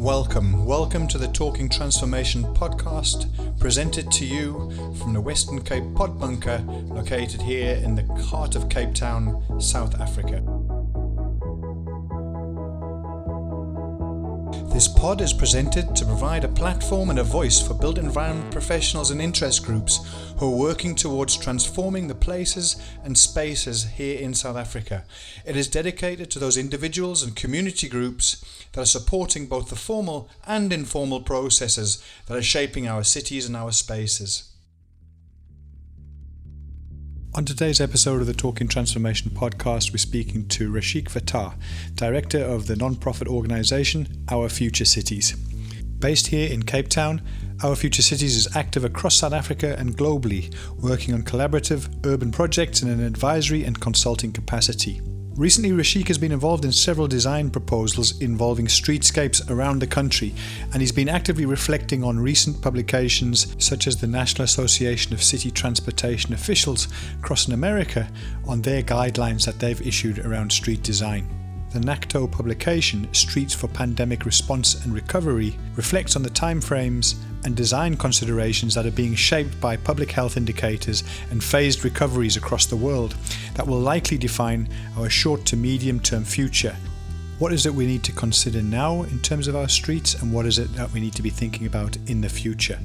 Welcome to the Talking Transformation podcast, presented to you from the Western Cape Pod Bunker, located here in the heart of Cape Town, South Africa. This pod is presented to provide a platform and a voice for built environment professionals and interest groups who are working towards transforming the places and spaces here in South Africa. It is dedicated to those individuals and community groups that are supporting both the formal and informal processes that are shaping our cities and our spaces. On today's episode of the Talking Transformation podcast, we're speaking to rethought, director of the non-profit organisation Our Future Cities. Based here in Cape Town, Our Future Cities is active across South Africa and globally, working on collaborative urban projects in an advisory and consulting capacity. Recently, Rashik has been involved in several design proposals involving streetscapes around the country, and he's been actively reflecting on recent publications such as the National Association of City Transportation Officials across America on their guidelines that they've issued around street design. The NACTO publication, Streets for Pandemic Response and Recovery, reflects on the timeframes and design considerations that are being shaped by public health indicators and phased recoveries across the world that will likely define our short to medium term future. What is it we need to consider now in terms of our streets, and what is it that we need to be thinking about in the future?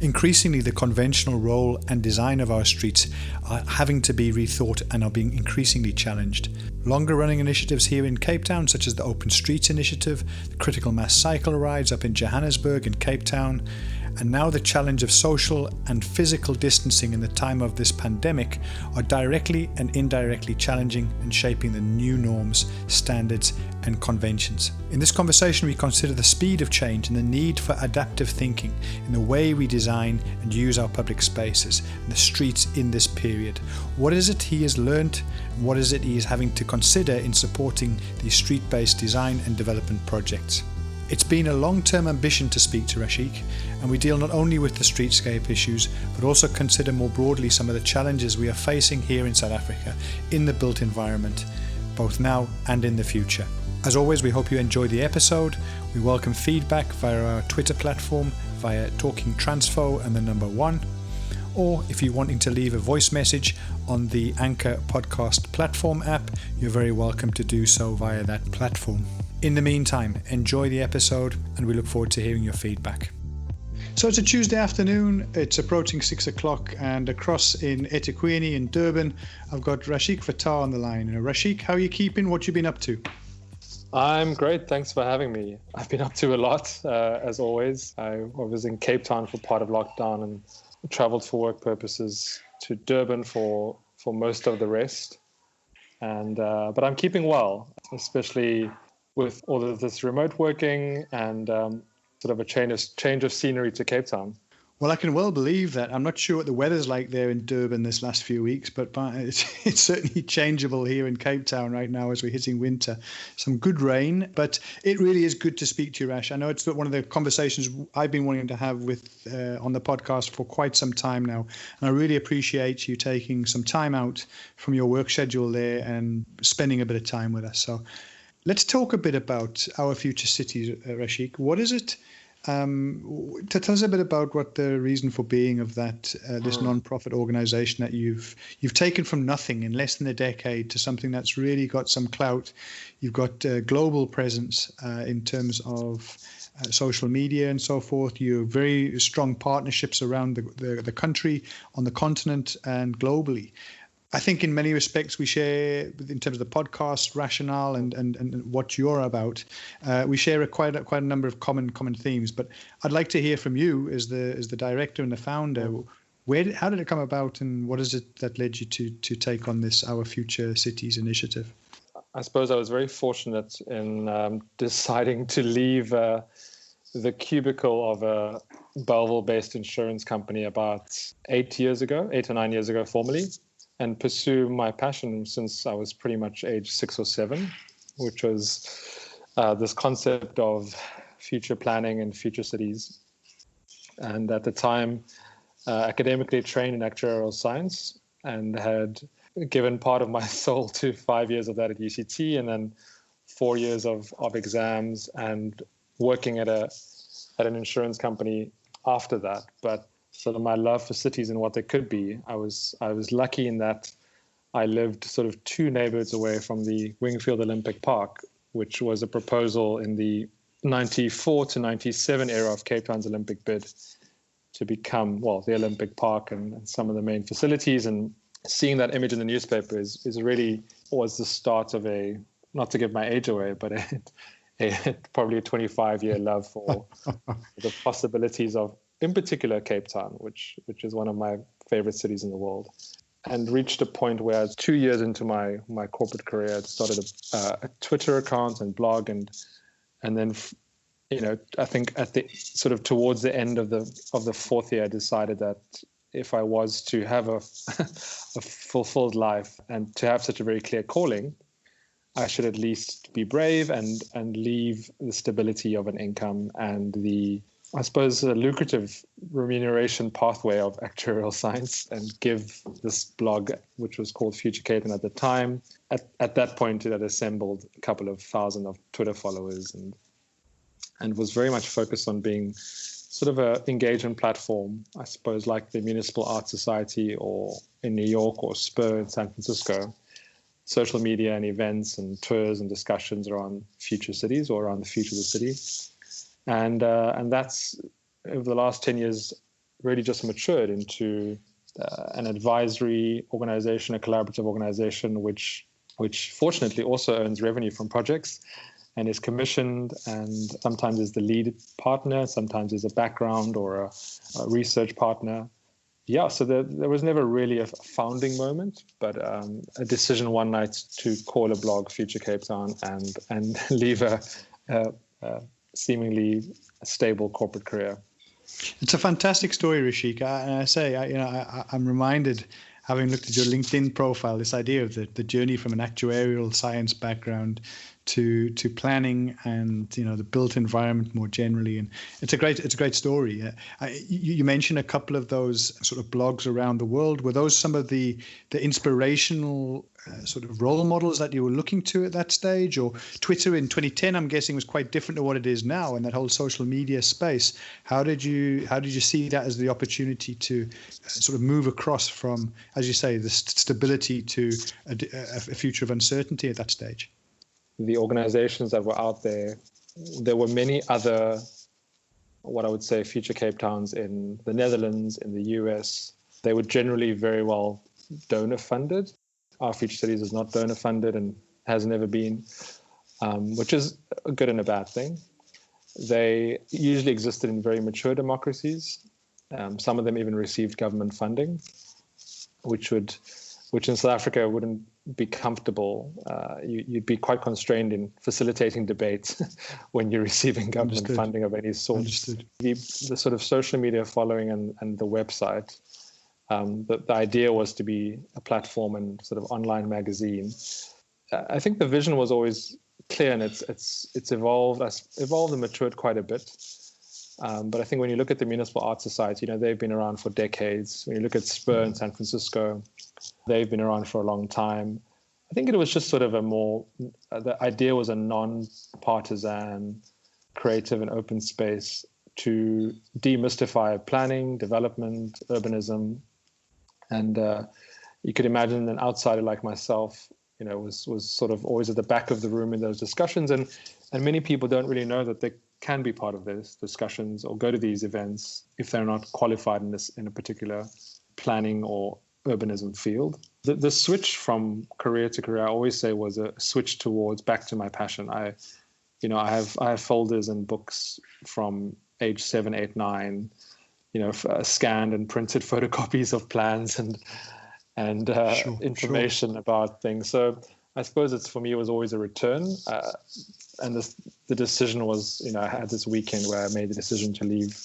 Increasingly, the conventional role and design of our streets are having to be rethought and are being increasingly challenged. Longer running initiatives here in Cape Town, such as the Open Streets Initiative, the critical mass cycle rides up in Johannesburg and Cape Town, and now the challenge of social and physical distancing in the time of this pandemic, are directly and indirectly challenging and shaping the new norms, standards and conventions. In this conversation, we consider the speed of change and the need for adaptive thinking in the way we design and use our public spaces and the streets in this period. What is it he has learned, and what is it he is having to consider in supporting these street-based design and development projects? It's been a long-term ambition to speak to Rashik, and we deal not only with the streetscape issues, but also consider more broadly some of the challenges we are facing here in South Africa in the built environment, both now and in the future. As always, we hope you enjoy the episode. We welcome feedback via our Twitter platform, via Talking Transfo and the number 1, or if you're wanting to leave a voice message on the Anchor podcast platform app, you're very welcome to do so via that platform. In the meantime, enjoy the episode, and we look forward to hearing your feedback. So it's a Tuesday afternoon, it's approaching 6 o'clock, and across in eThekwini in Durban, I've got rethought on the line. Rashik, how are you keeping? What you been up to? I'm great, thanks for having me. I've been up to a lot, as always. I was in Cape Town for part of lockdown and traveled for work purposes to Durban for most of the rest. And but I'm keeping well, especially with all of this remote working and sort of a change of scenery to Cape Town. Well, I can well believe that. I'm not sure what the weather's like there in Durban this last few weeks, but it's certainly changeable here in Cape Town right now as we're hitting winter. Some good rain, but it really is good to speak to you, Rash. I know it's one of the conversations I've been wanting to have with on the podcast for quite some time now, and I really appreciate you taking some time out from your work schedule there and spending a bit of time with us. So let's talk a bit about Our Future Cities, Rashik. What is it? Tell us a bit about what the reason for being of that this non-profit organisation that you've taken from nothing in less than a decade to something that's really got some clout. You've got global presence in terms of social media and so forth. You have very strong partnerships around the country, on the continent and globally. I think in many respects we share, in terms of the podcast rationale and what you're about, we share quite a number of common themes. But I'd like to hear from you as the director and the founder. How did it come about, and what is it that led you to take on this Our Future Cities initiative? I suppose I was very fortunate in deciding to leave the cubicle of a Belleville-based insurance company about 8 or 9 years ago formally, and pursue my passion since I was pretty much age 6 or 7, which was this concept of future planning and future cities. And at the time, academically trained in actuarial science, and had given part of my soul to 5 years of that at UCT, and then 4 years of exams and working at an insurance company after that. But sort of my love for cities and what they could be, I was lucky in that I lived sort of 2 neighborhoods away from the Wingfield Olympic Park, which was a proposal in the 94 to 97 era of Cape Town's Olympic bid to become, well, the Olympic Park and some of the main facilities. And seeing that image in the newspaper is really was the start of a, not to give my age away, but probably a 25-year love for the possibilities of, in particular, Cape Town, which is one of my favorite cities in the world. And reached a point where 2 years into my corporate career, I started a Twitter account and blog, and then, I think at the sort of towards the end of the 4th year, I decided that if I was to have a fulfilled life and to have such a very clear calling, I should at least be brave and leave the stability of an income and the, I suppose, a lucrative remuneration pathway of actuarial science and give this blog, which was called Future Cape. And at the time, at that point, it had assembled a couple of thousand of Twitter followers and was very much focused on being sort of an engagement platform, I suppose, like the Municipal Art Society or in New York or Spur in San Francisco. Social media and events and tours and discussions around future cities or around the future of the city. And that's, over the last 10 years, really just matured into an advisory organization, a collaborative organization, which fortunately also earns revenue from projects and is commissioned and sometimes is the lead partner, sometimes is a background or a research partner. Yeah, so there was never really a founding moment, but a decision one night to call a blog Future Cape Town and leave a seemingly stable corporate career. It's a fantastic story, Rashik. I'm reminded, having looked at your LinkedIn profile, this idea of the journey from an actuarial science background to planning and the built environment more generally, and it's a great story. You mentioned a couple of those sort of blogs around the world. Were those some of the inspirational sort of role models that you were looking to at that stage? Or Twitter in 2010, I'm guessing, was quite different to what it is now, and that whole social media space. How did you see that as the opportunity to sort of move across from, as you say, the stability to a future of uncertainty at that stage? The organizations that were out there were many other, what I would say, future Cape Towns in the Netherlands, in the US. They were generally very well donor funded. Our Future Cities is not donor funded and has never been, which is a good and a bad thing. They usually existed in very mature democracies. Some of them even received government funding, which in South Africa wouldn't be comfortable. You'd be quite constrained in facilitating debate when you're receiving government funding of any sort. The sort of social media following and the website, the idea was to be a platform and sort of online magazine. I think the vision was always clear, and it's evolved and matured quite a bit. But I think when you look at the Municipal Art Society, they've been around for decades. When you look at Spur in San Francisco, they've been around for a long time. I think it was just sort of the idea was a non-partisan, creative and open space to demystify planning, development, urbanism. And you could imagine an outsider like myself, was sort of always at the back of the room in those discussions. And many people don't really know that they can be part of those discussions or go to these events if they're not qualified in a particular planning or urbanism field. The switch from career to career, I always say, was a switch towards back to my passion. I have folders and books from age 7, 8, 9, scanned and printed photocopies of plans and information about things. So I suppose for me, it was always a return. And the decision was, I had this weekend where I made the decision to leave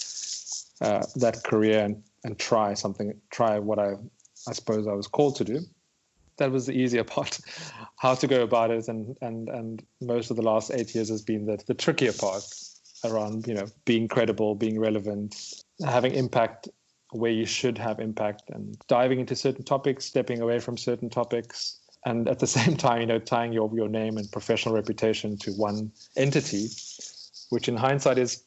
that career and try what I suppose I was called to do. That was the easier part, how to go about it. And most of the last 8 years has been the trickier part around, being credible, being relevant, having impact where you should have impact, and diving into certain topics, stepping away from certain topics. And at the same time, tying your name and professional reputation to one entity which in hindsight is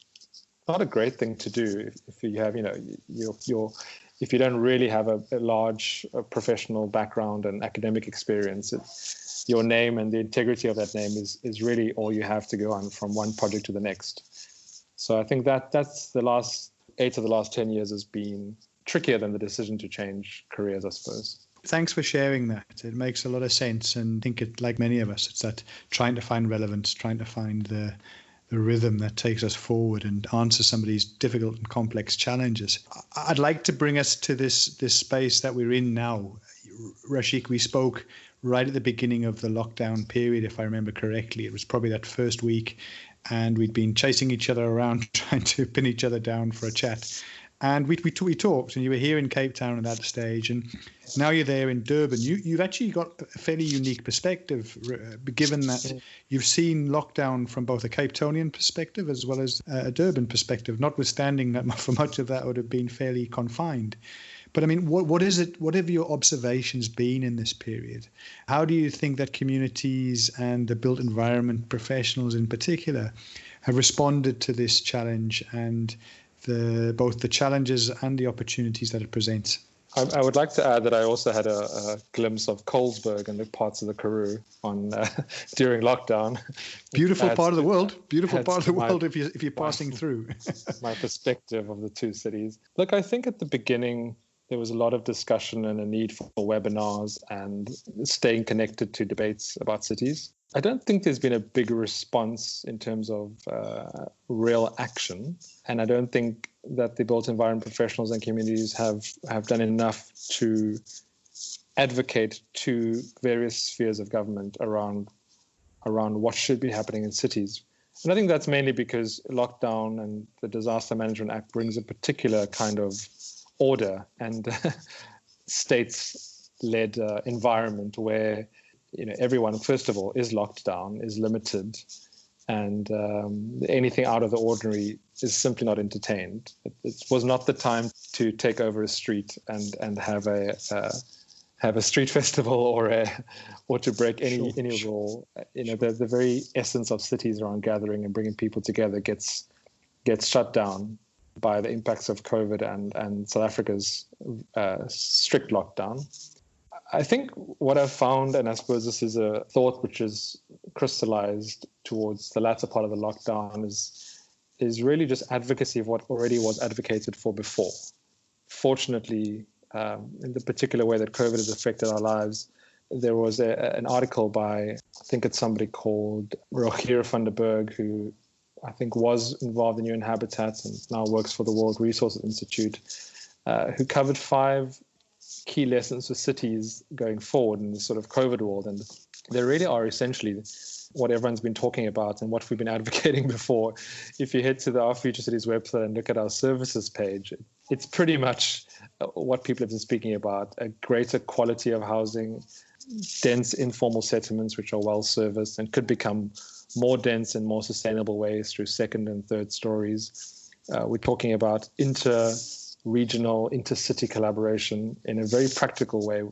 not a great thing to do if you have, if you don't really have a large professional background and academic experience. Your name and the integrity of that name is really all you have to go on from one project to the next. So I think that's the last 8 of the last 10 years has been trickier than the decision to change careers, I suppose. Thanks for sharing that. It makes a lot of sense. And I think it, like many of us, it's that trying to find relevance, trying to find the rhythm that takes us forward and answer some of these difficult and complex challenges. I'd like to bring us to this space that we're in now. Rashik, we spoke right at the beginning of the lockdown period, if I remember correctly. It was probably that first week, and we'd been chasing each other around, trying to pin each other down for a chat. And we talked, and you were here in Cape Town at that stage, and now you're there in Durban. You've actually got a fairly unique perspective, given that you've seen lockdown from both a Cape Townian perspective as well as a Durban perspective, notwithstanding that for much of that would have been fairly confined. But I mean, what have your observations been in this period? How do you think that communities and the built environment professionals in particular have responded to this challenge and both the challenges and the opportunities that it presents? I would like to add that I also had a glimpse of Colesberg and the parts of the Karoo during lockdown. Beautiful part of the world. Beautiful part of the world if you're passing through. My perspective of the two cities. Look, I think at the beginning there was a lot of discussion and a need for webinars and staying connected to debates about cities. I don't think there's been a big response in terms of real action. And I don't think that the built environment professionals and communities have done enough to advocate to various spheres of government around what should be happening in cities. And I think that's mainly because lockdown and the Disaster Management Act brings a particular kind of order and states-led environment where everyone, first of all, is locked down, is limited, and anything out of the ordinary is simply not entertained. It was not the time to take over a street and have a street festival or to break any rule. The very essence of cities around gathering and bringing people together gets shut down by the impacts of COVID and South Africa's strict lockdown. I think what I've found, and I suppose this is a thought which is crystallized towards the latter part of the lockdown, is really just advocacy of what already was advocated for before. Fortunately, in the particular way that COVID has affected our lives, there was an article by, I think it's somebody called Rogier van der Berg, who I think was involved in UN Habitat and now works for the World Resources Institute, who covered 5 key lessons for cities going forward in this sort of COVID world. And they really are essentially what everyone's been talking about and what we've been advocating before. If you head to the Our Future Cities website and look at our services page, it's pretty much what people have been speaking about: a greater quality of housing, dense informal settlements which are well serviced and could become more dense in more sustainable ways through second and third stories. We're talking about inter-regional, inter-city collaboration in a very practical way,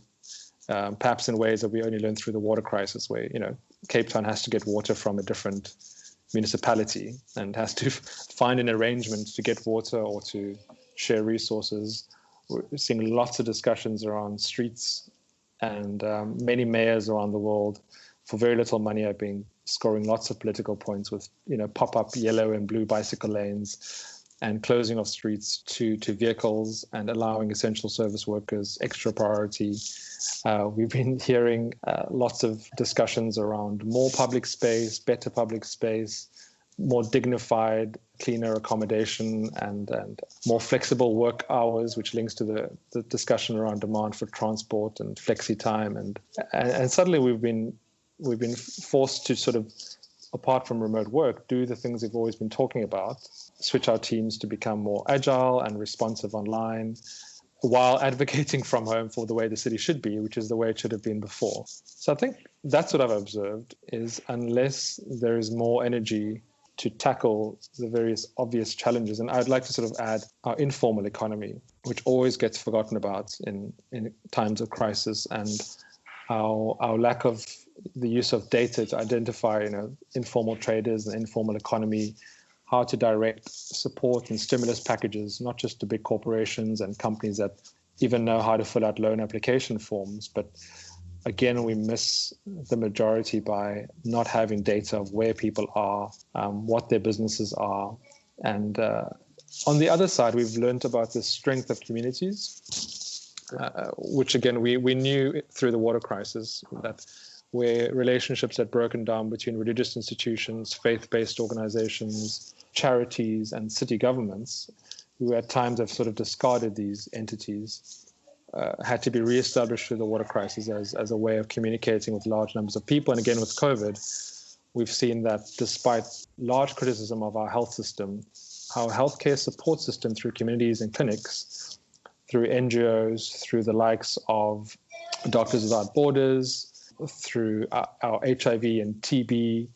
perhaps in ways that we only learned through the water crisis, where Cape Town has to get water from a different municipality and has to find an arrangement to get water or to share resources. We're seeing lots of discussions around streets, and many mayors around the world, for very little money, have been scoring lots of political points with pop-up yellow and blue bicycle lanes and closing of streets to vehicles and allowing essential service workers extra priority. We've been hearing lots of discussions around more public space, better public space, more dignified, cleaner accommodation, and more flexible work hours, which links to the discussion around demand for transport and flexi time. And suddenly we've been forced to sort of, apart from remote work, do the things we've always been talking about, switch our teams to become more agile and responsive online, while advocating from home for the way the city should be, which is the way it should have been before. So I think that's what I've observed, is unless there is more energy to tackle the various obvious challenges, and I'd like to sort of add our informal economy, which always gets forgotten about in times of crisis, and our lack of the use of data to identify informal traders and informal economy, how to direct support and stimulus packages, not just to big corporations and companies that even know how to fill out loan application forms. But again, we miss the majority by not having data of where people are, what their businesses are. And on the other side, we've learned about the strength of communities, which again, we knew through the water crisis that where relationships had broken down between religious institutions, faith-based organizations, charities, and city governments, who at times have sort of discarded these entities, had to be reestablished through the water crisis as a way of communicating with large numbers of people. And again, with COVID, we've seen that despite large criticism of our health system, our healthcare support system through communities and clinics, through NGOs, through the likes of Doctors Without Borders, through our HIV and TB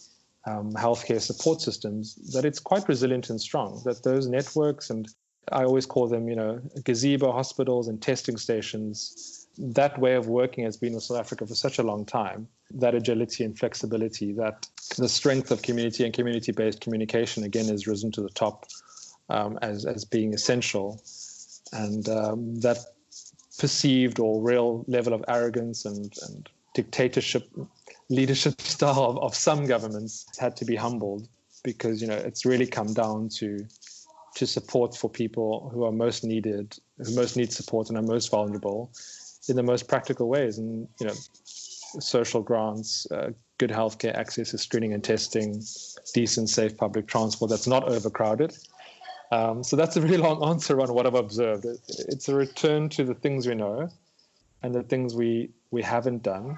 healthcare support systems, that it's quite resilient and strong, that those networks, and I always call them, gazebo hospitals and testing stations, that way of working has been with South Africa for such a long time, that agility and flexibility, that the strength of community and community-based communication, again, has risen to the top as being essential. And that perceived or real level of arrogance and dictatorship leadership style of some governments had to be humbled, because it's really come down to support for people who are most needed, who most need support and are most vulnerable in the most practical ways. And social grants, good healthcare access to screening and testing, decent, safe public transport that's not overcrowded. So that's a really long answer on what I've observed. It's a return to the things we know and the things we haven't done,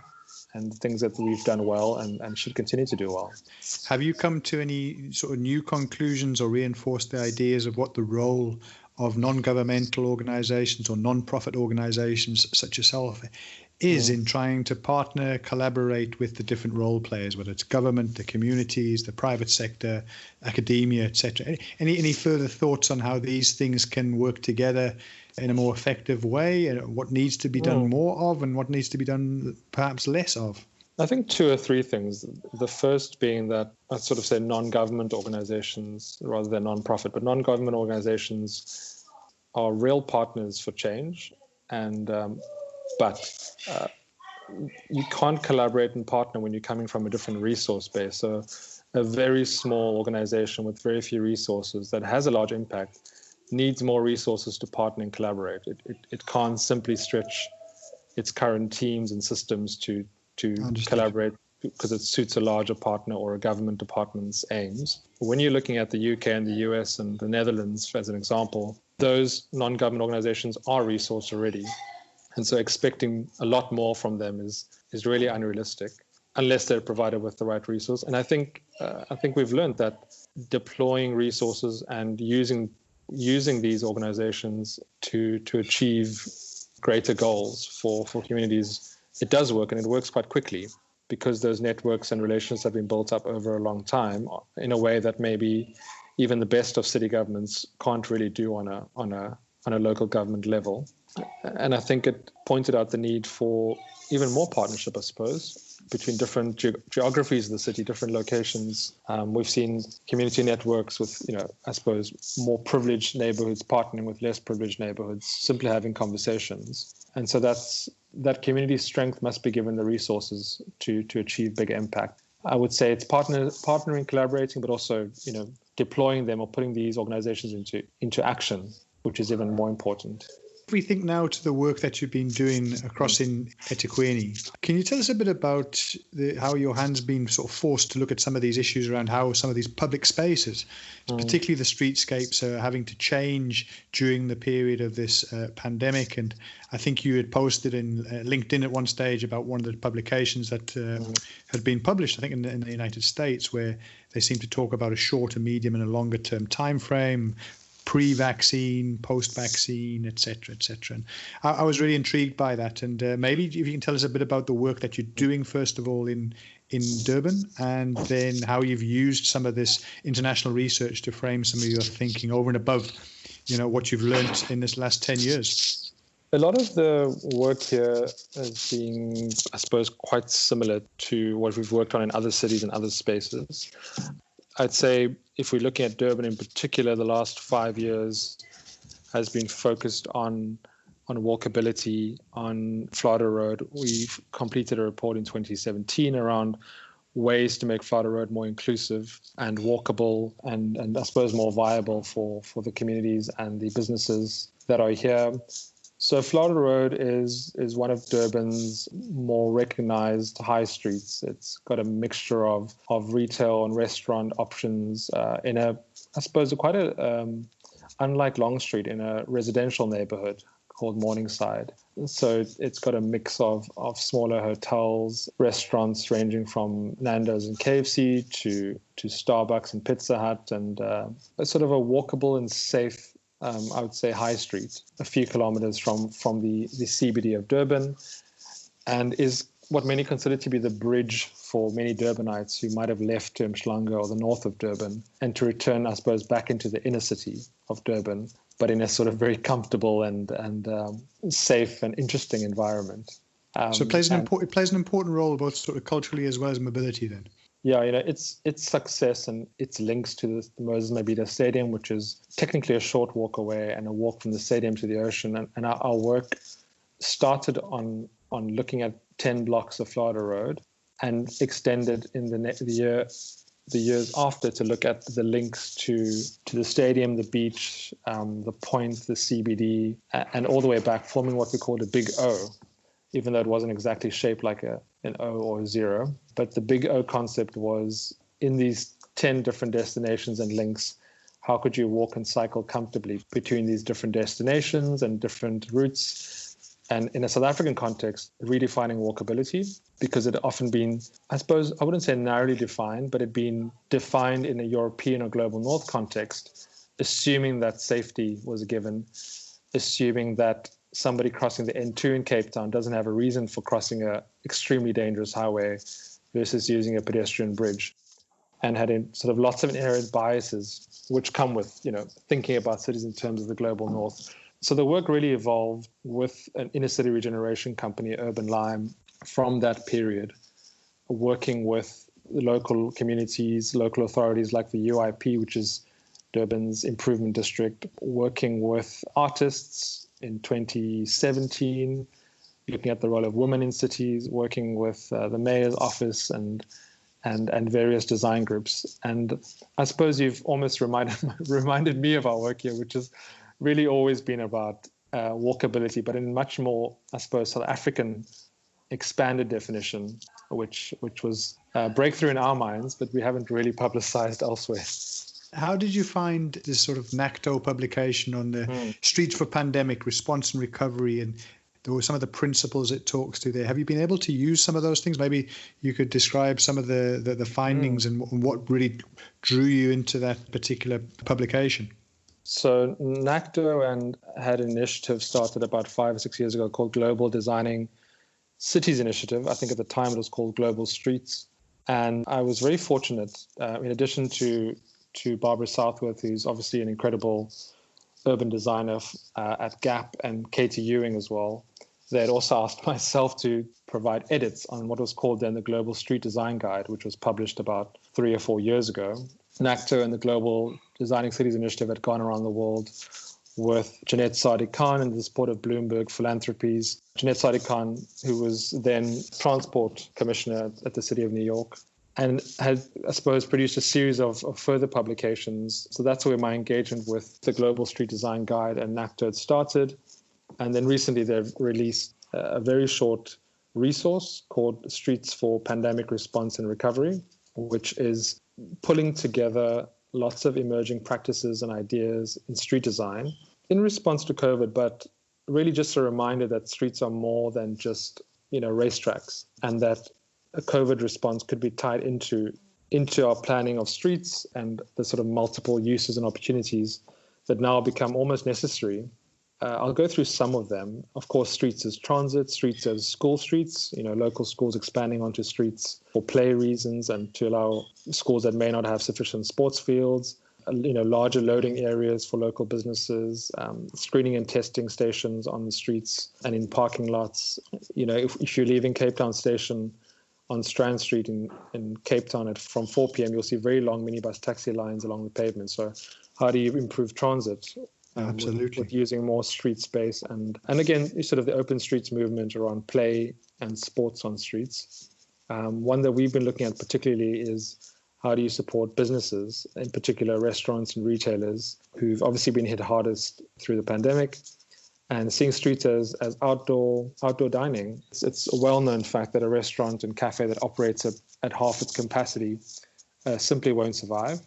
and the things that we've done well and should continue to do well. Have you come to any sort of new conclusions or reinforced the ideas of what the role of non-governmental organizations or non-profit organizations such as yourself is in trying to partner, collaborate with the different role players, whether it's government, the communities, the private sector, academia, etc.? Any further thoughts on how these things can work together in a more effective way, and what needs to be done more of and what needs to be done perhaps less of? I think two or three things. The first being that I'd sort of say non-government organizations rather than non-profit, but non-government organizations are real partners for change, and but you can't collaborate and partner when you're coming from a different resource base. So a very small organization with very few resources that has a large impact needs more resources to partner and collaborate. It can't simply stretch its current teams and systems to collaborate because it suits a larger partner or a government department's aims. When you're looking at the UK and the US and the Netherlands, as an example, those non-government organizations are resource already. And so expecting a lot more from them is really unrealistic unless they're provided with the right resource. And I think we've learned that deploying resources and using these organizations to achieve greater goals for communities, it does work, and it works quite quickly because those networks and relations have been built up over a long time in a way that maybe even the best of city governments can't really do on a local government level. And I think it pointed out the need for even more partnership, I suppose, between different geographies of the city, different locations. We've seen community networks with, I suppose, more privileged neighborhoods partnering with less privileged neighborhoods, simply having conversations. And so that community strength must be given the resources to achieve bigger impact. I would say it's partnering, collaborating, but also, deploying them or putting these organizations into action, which is even more important. If we think now to the work that you've been doing across in eThekwini, can you tell us a bit about how your hand's been sort of forced to look at some of these issues around how some of these public spaces, particularly the streetscapes, are having to change during the period of this pandemic? And I think you had posted in LinkedIn at one stage about one of the publications that had been published, I think, in the United States, where they seem to talk about a shorter, medium, and a longer term time frame, pre-vaccine, post-vaccine, etc., etc. And I was really intrigued by that. And maybe if you can tell us a bit about the work that you're doing, first of all, in Durban, and then how you've used some of this international research to frame some of your thinking over and above, what you've learned in this last 10 years. A lot of the work here is being, I suppose, quite similar to what we've worked on in other cities and other spaces. I'd say if we're looking at Durban in particular, the last 5 years has been focused on walkability on Florida Road. We've completed a report in 2017 around ways to make Florida Road more inclusive and walkable and I suppose more viable for the communities and the businesses that are here. So Florida Road is one of Durban's more recognized high streets. It's got a mixture of retail and restaurant options in a, I suppose, unlike Long Street, in a residential neighborhood called Morningside. So it's got a mix of smaller hotels, restaurants ranging from Nando's and KFC to Starbucks and Pizza Hut, and a sort of a walkable and safe, I would say, high street, a few kilometers from the CBD of Durban, and is what many consider to be the bridge for many Durbanites who might have left to Mhlanga or the north of Durban and to return, I suppose, back into the inner city of Durban, but in a sort of very comfortable and safe and interesting environment. So it plays an important role both sort of culturally as well as mobility then. Yeah, its success and its links to the Moses Mabhida Stadium, which is technically a short walk away and a walk from the stadium to the ocean. And our work started on looking at 10 blocks of Florida Road and extended in the years after to look at the links to the stadium, the beach, the point, the CBD, and all the way back, forming what we called a big O, even though it wasn't exactly shaped like an O or a zero. But the big O concept was, in these 10 different destinations and links, how could you walk and cycle comfortably between these different destinations and different routes? And in a South African context, redefining walkability, because it had often been, I suppose, I wouldn't say narrowly defined, but it had been defined in a European or global north context, assuming that safety was a given, assuming that somebody crossing the N2 in Cape Town doesn't have a reason for crossing a extremely dangerous highway versus using a pedestrian bridge, and had sort of lots of inherent biases which come with, thinking about cities in terms of the global north. So the work really evolved with an inner city regeneration company, Urban Lime, from that period, working with the local communities, local authorities like the UIP, which is Durban's improvement district, working with artists in 2017, looking at the role of women in cities, working with the mayor's office and various design groups. And I suppose you've almost reminded me of our work here, which has really always been about walkability, but in much more, I suppose, South African expanded definition, which was a breakthrough in our minds, but we haven't really publicized elsewhere. How did you find this sort of NACTO publication on the Streets for Pandemic Response and Recovery, and some of the principles it talks to there? Have you been able to use some of those things? Maybe you could describe some of the findings and what really drew you into that particular publication. So NACTO had an initiative started about 5 or 6 years ago called Global Designing Cities Initiative. I think at the time it was called Global Streets. And I was very fortunate, in addition to Barbara Southworth, who's obviously an incredible urban designer at Gap, and Katie Ewing as well. They had also asked myself to provide edits on what was called then the Global Street Design Guide, which was published about 3 or 4 years ago. NACTO and the Global Designing Cities Initiative had gone around the world with Jeanette Sadiq Khan and the support of Bloomberg Philanthropies. Jeanette Sadiq Khan, who was then Transport Commissioner at the City of New York, and had, I suppose, produced a series of further publications. So that's where my engagement with the Global Street Design Guide and NACTO had started. And then recently they've released a very short resource called Streets for Pandemic Response and Recovery, which is pulling together lots of emerging practices and ideas in street design in response to COVID, but really just a reminder that streets are more than just, racetracks, and that a COVID response could be tied into our planning of streets and the sort of multiple uses and opportunities that now become almost necessary. I'll go through some of them. Of course, streets as transit, streets as school streets, local schools expanding onto streets for play reasons and to allow schools that may not have sufficient sports fields, larger loading areas for local businesses, screening and testing stations on the streets and in parking lots. If you're leaving Cape Town Station on Strand Street in Cape Town from 4 p.m., you'll see very long minibus taxi lines along the pavement. So how do you improve transit? Absolutely. With using more street space and again, sort of the open streets movement around play and sports on streets. One that we've been looking at particularly is how do you support businesses, in particular restaurants and retailers who've obviously been hit hardest through the pandemic, and seeing streets as outdoor dining. It's a well-known fact that a restaurant and cafe that operates at half its capacity simply won't survive.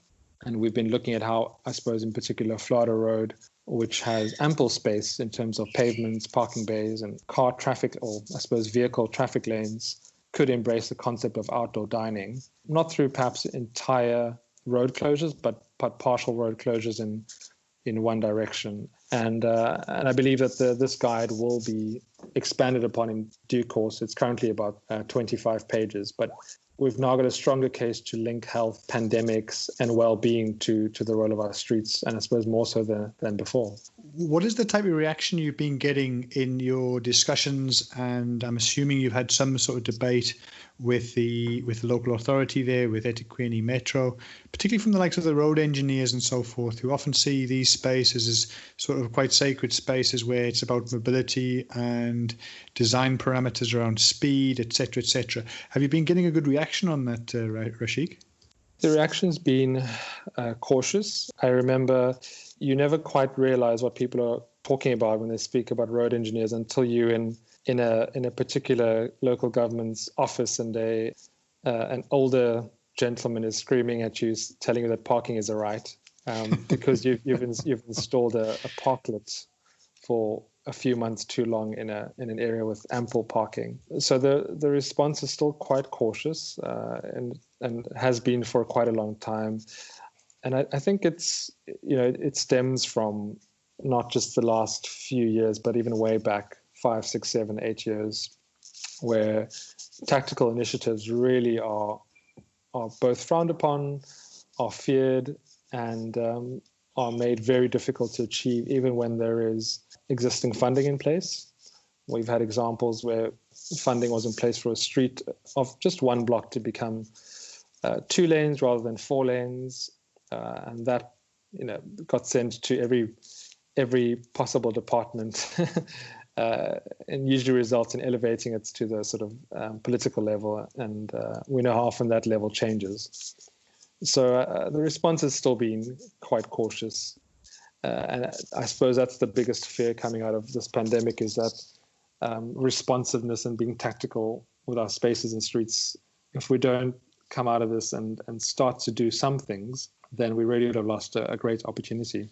And we've been looking at how, I suppose, in particular, Florida Road, which has ample space in terms of pavements, parking bays, and car traffic, or I suppose vehicle traffic lanes, could embrace the concept of outdoor dining, not through perhaps entire road closures, but partial road closures in one direction. And I believe that this guide will be expanded upon in due course. It's currently about 25 pages, but we've now got a stronger case to link health, pandemics, and well-being to the role of our streets, and I suppose more so than before. What is the type of reaction you've been getting in your discussions? And I'm assuming you've had some sort of debate with the local authority there, with eThekwini Metro, particularly from the likes of the road engineers and so forth, who often see these spaces as sort of quite sacred spaces where it's about mobility and design parameters around speed, etc., etc. Have you been getting a good reaction on that, Rashik? The reaction's been cautious. I remember you never quite realize what people are talking about when they speak about road engineers until you're in a particular local government's office and an older gentleman is screaming at you, telling you that parking is a right, because you've installed a parklet for a few months too long in an area with ample parking. So the response is still quite cautious and has been for quite a long time. And I think it stems from not just the last few years, but even way back 5, 6, 7, 8 years, where tactical initiatives really are both frowned upon, are feared, and are made very difficult to achieve, even when there is existing funding in place. We've had examples where funding was in place for a street of just one block to become 2 lanes rather than 4 lanes, and that got sent to every possible department, and usually results in elevating it to the sort of political level, and we know how often that level changes. So the response has still been quite cautious. And I suppose that's the biggest fear coming out of this pandemic, is that responsiveness and being tactical with our spaces and streets. If we don't come out of this and start to do some things, then we really would have lost a great opportunity.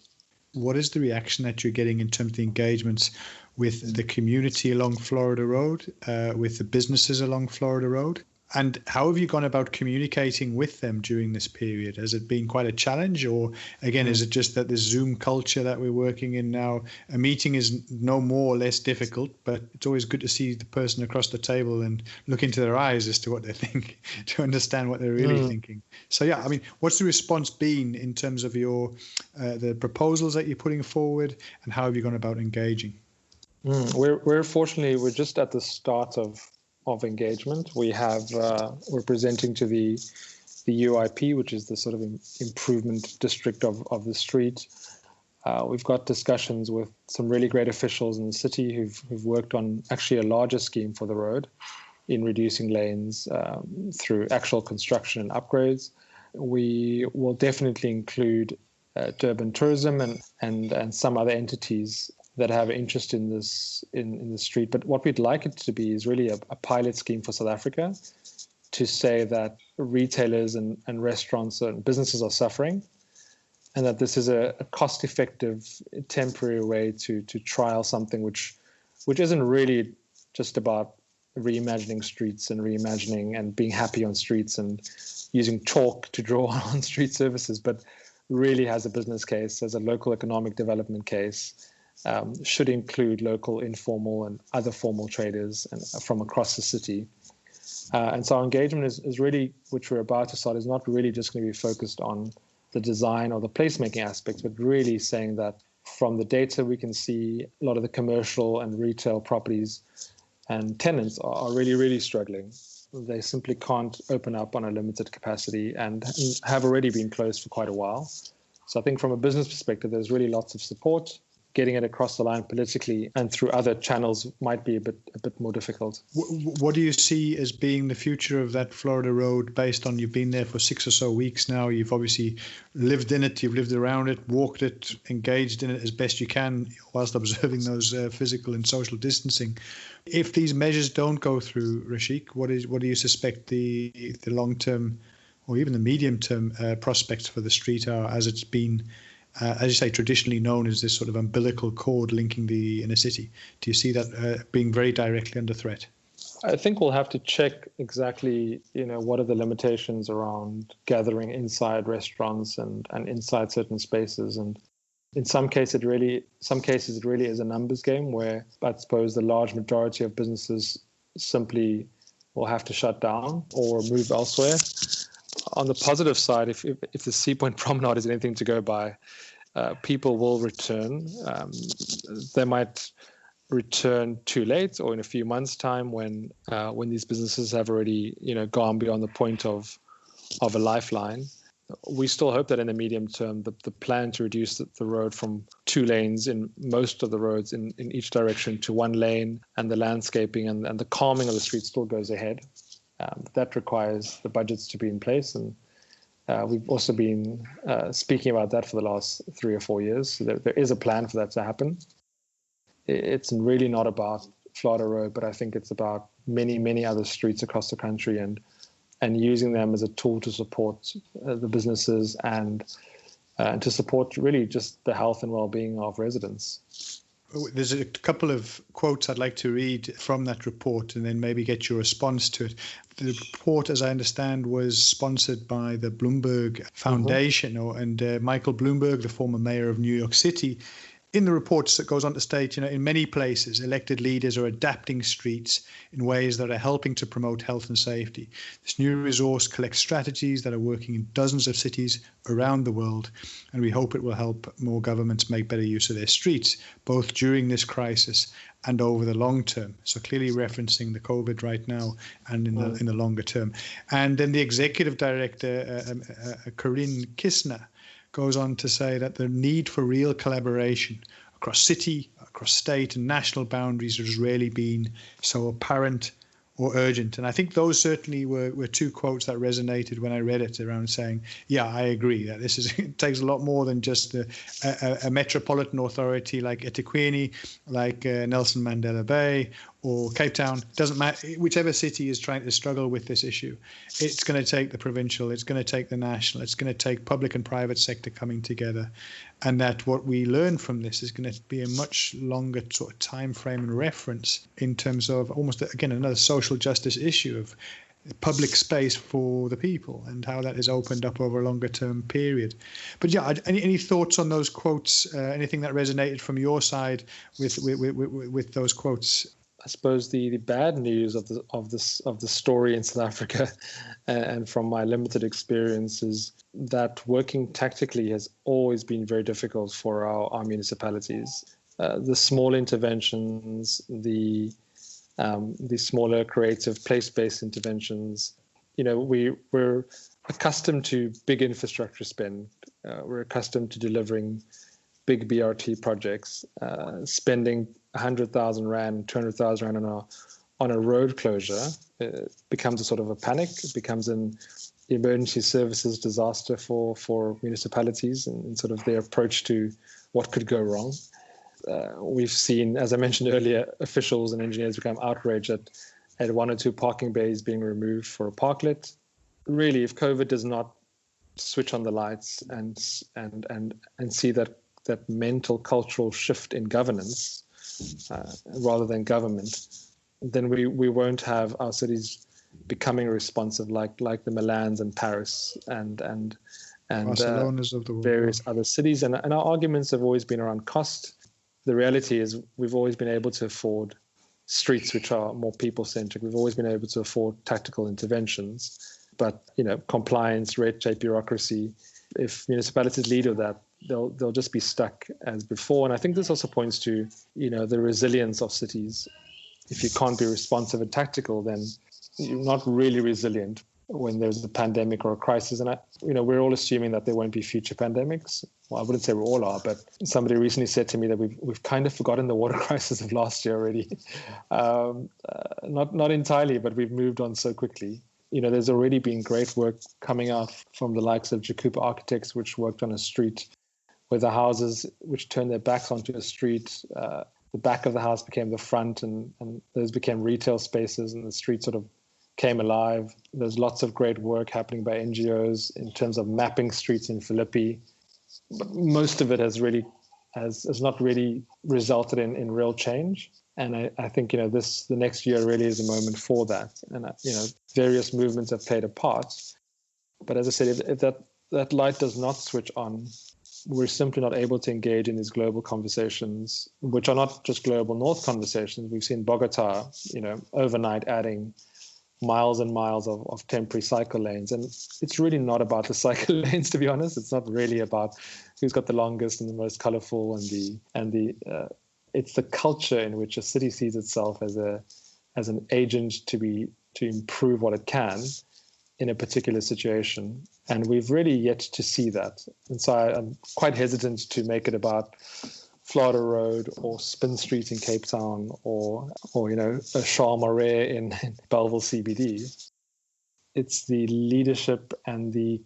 What is the reaction that you're getting in terms of the engagements with the community along Florida Road, with the businesses along Florida Road? And how have you gone about communicating with them during this period? Has it been quite a challenge, or again, is it just that this Zoom culture that we're working in now, a meeting is no more or less difficult, but it's always good to see the person across the table and look into their eyes as to what they think, to understand what they're really thinking. So yeah, I mean, what's the response been in terms of your the proposals that you're putting forward, and how have you gone about engaging? We're just at the start of engagement. We're presenting to the UIP, which is the sort of improvement district of the street. We've got discussions with some really great officials in the city who've worked on actually a larger scheme for the road in reducing lanes through actual construction and upgrades. We will definitely include Durban Tourism and some other entities that have interest in this in the street. But what we'd like it to be is really a pilot scheme for South Africa, to say that retailers and restaurants and businesses are suffering, and that this is a cost-effective, temporary way to trial something which isn't really just about reimagining streets and reimagining and being happy on streets and using chalk to draw on street surfaces, but really has a business case, has a local economic development case. Should include local informal and other formal traders and from across the city. And so our engagement is really, which we're about to start, is not really just going to be focused on the design or the placemaking aspects, but really saying that from the data we can see a lot of the commercial and retail properties and tenants are really, really struggling. they simply can't open up on a limited capacity and have already been closed for quite a while. So I think from a business perspective, there's really lots of support. Getting it across the line politically and through other channels might be a bit more difficult. What do you see as being the future of that Florida road based on you've been there for 6 or so weeks now? You've obviously lived in it, you've lived around it, walked it, engaged in it as best you can whilst observing those physical and social distancing. If these measures don't go through, Rashik, what do you suspect the long-term or even the medium-term prospects for the street are, as it's been as you say, traditionally known as this sort of umbilical cord linking the inner city? Do you see that being very directly under threat? I think we'll have to check exactly, what are the limitations around gathering inside restaurants and inside certain spaces. And in some cases, it really is a numbers game where I suppose the large majority of businesses simply will have to shut down or move elsewhere. On the positive side, if the Sea Point Promenade is anything to go by, people will return. They might return too late or in a few months' time when these businesses have already gone beyond the point of a lifeline. We still hope that in the medium term, the plan to reduce the road from 2 lanes in most of the roads in each direction to 1 lane, and the landscaping and the calming of the streets still goes ahead. That requires the budgets to be in place, and we've also been speaking about that for the last 3 or 4 years. So there is a plan for that to happen. It's really not about Florida Road, but I think it's about many, many other streets across the country and using them as a tool to support the businesses and to support really just the health and well-being of residents. There's a couple of quotes I'd like to read from that report and then maybe get your response to it. The report, as I understand, was sponsored by the Bloomberg Foundation, and Michael Bloomberg, the former mayor of New York City. In the reports, it goes on to state, in many places, elected leaders are adapting streets in ways that are helping to promote health and safety. This new resource collects strategies that are working in dozens of cities around the world, and we hope it will help more governments make better use of their streets, both during this crisis and over the long term. So clearly referencing the COVID right now and in the longer term. And then the executive director, Corinne Kistner, goes on to say that the need for real collaboration across city, across state and national boundaries has rarely been so apparent or urgent. And I think those certainly were 2 quotes that resonated when I read it, around saying, yeah, I agree that it takes a lot more than just a metropolitan authority like eThekwini, like Nelson Mandela Bay or Cape Town. Doesn't matter, whichever city is trying to struggle with this issue, it's going to take the provincial, it's going to take the national, it's going to take public and private sector coming together. And that what we learn from this is going to be a much longer sort of time frame and reference in terms of almost, again, another social justice issue of public space for the people and how that is opened up over a longer term period. But yeah, any thoughts on those quotes? Anything that resonated from your side with those quotes? I suppose the bad news of the story in South Africa, and from my limited experience, is that working tactically has always been very difficult for our municipalities. The small interventions, the smaller creative place-based interventions. We're accustomed to big infrastructure spend. We're accustomed to delivering big BRT projects, spending 100,000 rand, 200,000 rand on a road closure. It becomes a sort of a panic. It becomes an emergency services disaster for municipalities and sort of their approach to what could go wrong. We've seen, as I mentioned earlier, officials and engineers become outraged at 1 or 2 parking bays being removed for a parklet. Really, if COVID does not switch on the lights and see that mental cultural shift in governance rather than government, then we won't have our cities becoming responsive like the Milans and Paris and Barcelona's of the world, various other cities. And our arguments have always been around cost. The reality is we've always been able to afford streets which are more people-centric. We've always been able to afford tactical interventions. But, compliance, red tape, bureaucracy, if municipalities lead with that, they'll just be stuck as before. And I think this also points to, the resilience of cities. If you can't be responsive and tactical, then you're not really resilient when there's a pandemic or a crisis. And we're all assuming that there won't be future pandemics. Well, I wouldn't say we all are, but somebody recently said to me that we've kind of forgotten the water crisis of last year already. Not entirely, but we've moved on so quickly. There's already been great work coming out from the likes of Jakupa Architects, which worked on a street where the houses which turned their backs onto a street, the back of the house became the front, and those became retail spaces, and the street sort of came alive. There's lots of great work happening by NGOs in terms of mapping streets in Philippi. But most of it has not really resulted in real change. And I think, the next year really is a moment for that. And, various movements have played a part. But as I said, if that light does not switch on, we're simply not able to engage in these global conversations, which are not just global north conversations. We've seen Bogota, overnight adding miles and miles of temporary cycle lanes. And it's really not about the cycle lanes, to be honest. It's not really about who's got the longest and the most colorful it's the culture in which a city sees itself as an agent to improve what it can in a particular situation. And we've really yet to see that. And so I'm quite hesitant to make it about Florida Road or Spin Street in Cape Town or a Charles Marais in Belleville CBD. It's the leadership and the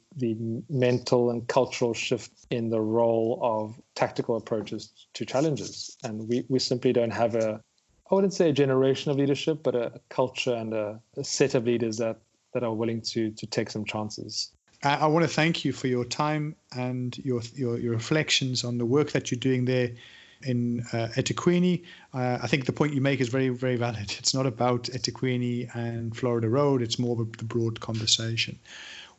mental and cultural shift in the role of tactical approaches to challenges. And we simply don't have I wouldn't say a generation of leadership, but a culture and a set of leaders that are willing to take some chances. I want to thank you for your time and your reflections on the work that you're doing there in eThekwini. I think the point you make is very, very valid. It's not about eThekwini and Florida Road. It's more of the broad conversation.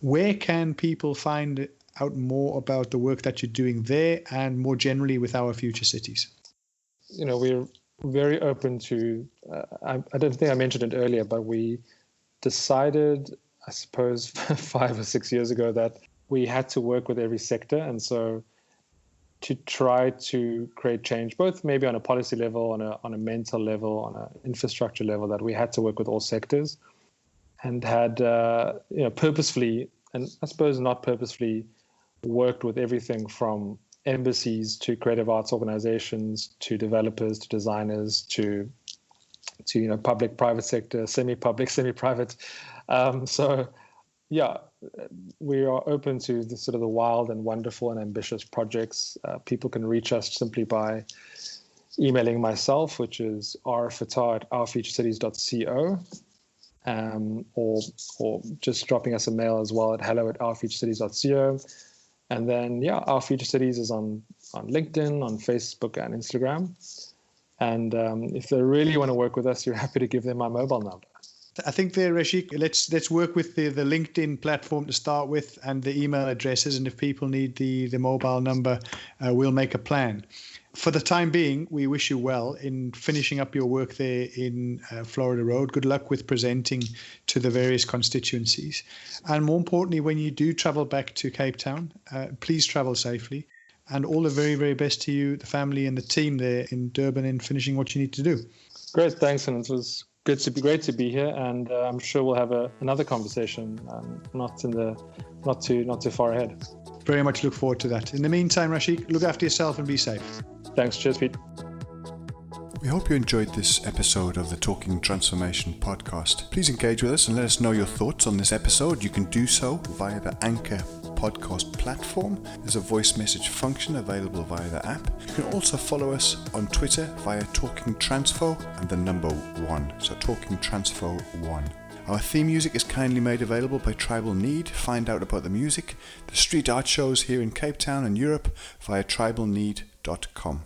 Where can people find out more about the work that you're doing there and more generally with our future cities? We're very open to, I don't think I mentioned it earlier, but we decided, I suppose, 5 or 6 years ago that we had to work with every sector. And so to try to create change, both maybe on a policy level, on a mental level, on an infrastructure level, that we had to work with all sectors and had, purposefully, and I suppose not purposefully, worked with everything from embassies to creative arts organizations to developers to designers to public, private sector, semi-public, semi-private. We are open to the sort of the wild and wonderful and ambitious projects. People can reach us simply by emailing myself, which is rethought@ourfuturecities.co, or just dropping us a mail as well at hello@ourfuturecities.co. And then, Our Future Cities is on LinkedIn, on Facebook and Instagram. And if they really want to work with us, you're happy to give them my mobile number. I think there, Rashik, let's work with the LinkedIn platform to start with and the email addresses. And if people need the mobile number, we'll make a plan. For the time being, we wish you well in finishing up your work there in Florida Road. Good luck with presenting to the various constituencies. And more importantly, when you do travel back to Cape Town, please travel safely. And all the very, very best to you, the family and the team there in Durban in finishing what you need to do. Great, thanks. And it was great to be here. And I'm sure we'll have another conversation not too far ahead. Very much look forward to that. In the meantime, Rashik, look after yourself and be safe. Thanks. Cheers, Pete. We hope you enjoyed this episode of the Talking Transformation podcast. Please engage with us and let us know your thoughts on this episode. You can do so via the Anchor podcast platform. There's a voice message function available via the app. You can also follow us on Twitter via Talking Transfo and the number 1. So Talking Transfo 1. Our theme music is kindly made available by Tribal Need. Find out about the music, the street art shows here in Cape Town and Europe via tribalneed.com.